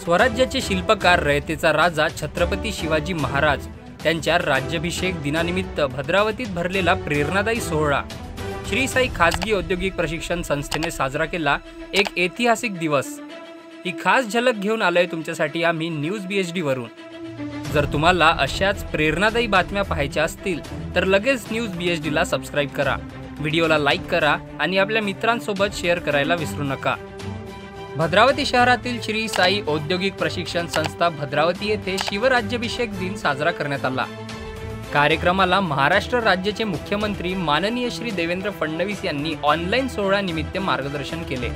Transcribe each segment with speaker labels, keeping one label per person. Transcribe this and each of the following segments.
Speaker 1: स्वराज्याचे शिल्पकार रयतेचा राजा छत्रपती शिवाजी महाराज त्यांच्या राज्याभिषेक दिनानिमित्त भद्रावतीत भरलेला प्रेरणादायी सोहळा श्री साई खासगी औद्योगिक प्रशिक्षण संस्थेने साजरा केला। एक ऐतिहासिक दिवस। ही खास झलक घेऊन आलोय तुमच्यासाठी आम्ही न्यूज BHD वरून। जर तुम्हाला अशाच प्रेरणादायी बातम्या पाहायच्या असतील तर लगेच न्यूज BHD ला सबस्क्राइब करा, व्हिडिओला लाईक करा आणि आपल्या मित्रांसोबत शेअर करायला विसरू नका। भद्रावती शहरातील श्री साई औद्योगिक प्रशिक्षण संस्था भद्रावती येथे शिवराज्याभिषेक दिन साजरा करण्यात आला। कार्यक्रमाला महाराष्ट्र राज्याचे मुख्यमंत्री माननीय श्री देवेंद्र फडणवीस यांनी ऑनलाईन सोहळ्यानिमित्त मार्गदर्शन केले।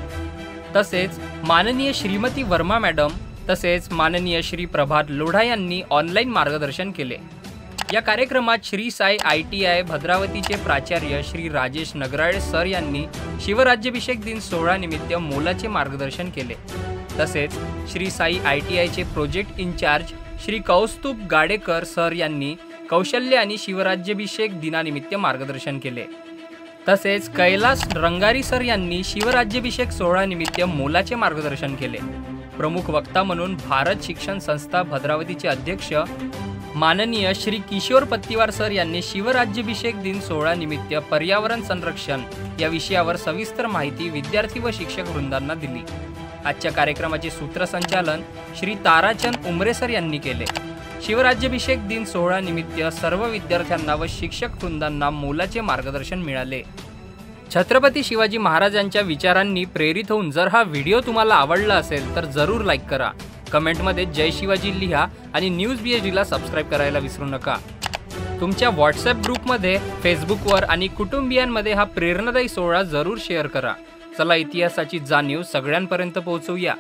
Speaker 1: तसेच माननीय श्रीमती वर्मा मॅडम तसेच माननीय श्री प्रभात लोढा यांनी ऑनलाईन मार्गदर्शन केले। या कार्यक्रमात श्री साई ITI भद्रावतीचे प्राचार्य श्री राजेश नगराळे सर यांनी शिवराज्याभिषेक दिन सोहळ्यानिमित्त मोलाचे मार्गदर्शन केले। तसेच श्री साई ITI चे project incharge Shri Kaustubh Gadekar sir यांनी कौशल्य आणि शिवराज्याभिषेक दिनानिमित्त मार्गदर्शन केले। तसेच कैलास रंगारी सर यांनी शिवराज्याभिषेक सोहळ्यानिमित्त मोलाचे मार्गदर्शन केले। प्रमुख वक्ता म्हणून भारत शिक्षण संस्था भद्रावतीचे अध्यक्ष माननीय श्री किशोर पत्तीवार सर यांनी शिवराज्याभिषेक दिन सोहळ्यानिमित्त पर्यावरण संरक्षण या विषयावर सविस्तर माहिती विद्यार्थी व शिक्षक वृंदांना दिली। आजच्या कार्यक्रमाचे सूत्रसंचालन श्री ताराचंद उमरे सर यांनी केले। शिवराज्याभिषेक दिन सोहळ्यानिमित्त सर्व विद्यार्थ्यांना व शिक्षक वृंदांना मोलाचे मार्गदर्शन मिळाले। छत्रपती शिवाजी महाराजांच्या विचारांनी प्रेरित होऊन जर हा व्हिडिओ तुम्हाला आवडला असेल तर जरूर लाईक करा, कमेंटमध्ये जय शिवाजी लिहा आणि न्यूज BHD ला सबस्क्राइब करायला विसरू नका। तुमच्या WhatsApp ग्रुपमध्ये, फेसबुकवर आणि कुटुंबियांमध्ये हा प्रेरणादायी सोहळा जरूर शेअर करा। चला इतिहासाची जाणीव सगळ्यांपर्यंत पोहोचवूया।